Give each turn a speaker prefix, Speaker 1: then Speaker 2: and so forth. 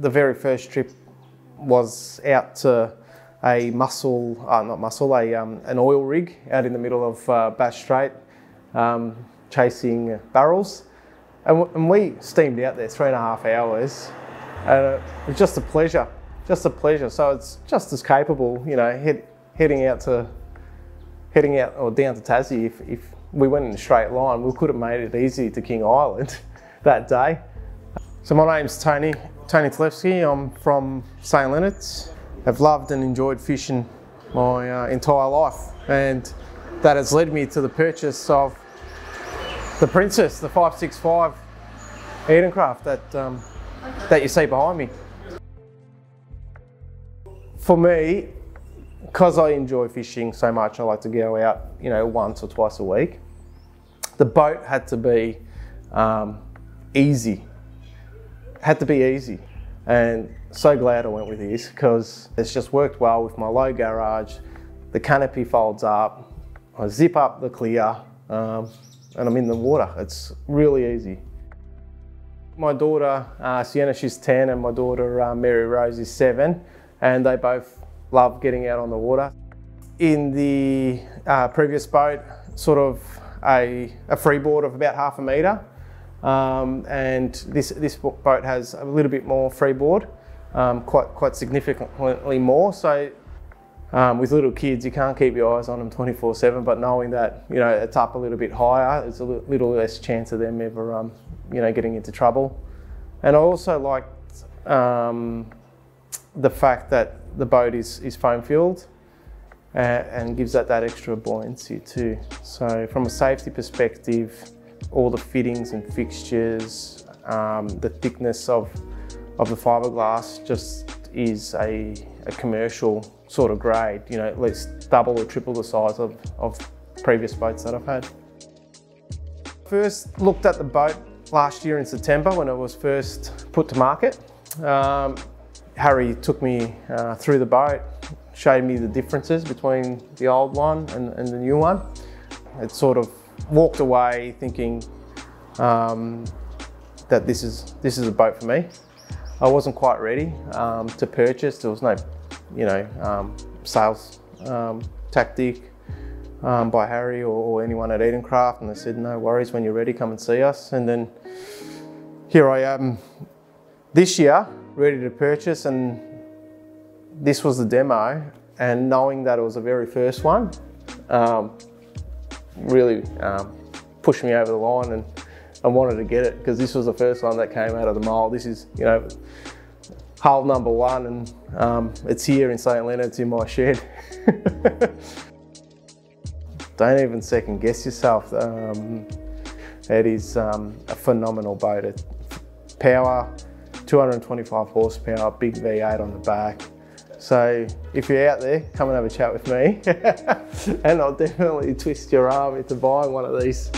Speaker 1: the very first trip was out to an oil rig out in the middle of Bass Strait, chasing barrels. And we steamed out there 3.5 hours, and it was just a pleasure. So it's just as capable, you know, heading out or down to Tassie. If we went in a straight line, we could have made it easy to King Island that day. So my name's Tony Tlefsky. I'm from St Leonards. I've loved and enjoyed fishing my entire life, and that has led me to the purchase of the Princess, the 565 Edencraft that you see behind me. For me, because I enjoy fishing so much, I like to go out, you know, once or twice a week. The boat had to be easy. Had to be easy, and so glad I went with this because it's just worked well with my low garage. The canopy folds up, I zip up the clear, and I'm in the water. It's really easy. My daughter Sienna, she's 10, and my daughter Mary Rose is 7, and they both love getting out on the water. In the previous boat, sort of a freeboard of about 1/2 metre, and this boat has a little bit more freeboard, quite significantly more. So with little kids, you can't keep your eyes on them 24/7, but knowing that, you know, it's up a little bit higher, there's a little less chance of them ever you know, getting into trouble. And I also liked the fact that the boat is foam filled and gives that extra buoyancy too. So from a safety perspective, all the fittings and fixtures, the thickness of the fiberglass just is a commercial sort of grade, you know, at least double or triple the size of previous boats that I've had. First looked at the boat last year in September when it was first put to market. Harry took me through the boat, showed me the differences between the old one and the new one. It sort of walked away thinking that this is a boat for me. I wasn't quite ready to purchase. There was no, you know, sales tactic by Harry or anyone at Edencraft, and they said, no worries, when you're ready, come and see us. And then here I am this year, ready to purchase, and this was the demo, and knowing that it was the very first one really pushed me over the line, and I wanted to get it because this was the first one that came out of the mould. This is, you know, hull number 1, and it's here in St Leonards in my shed. Don't even second guess yourself. It is a phenomenal boat. Power, 225 horsepower, big V8 on the back. So if you're out there, come and have a chat with me and I'll definitely twist your arm into buying one of these.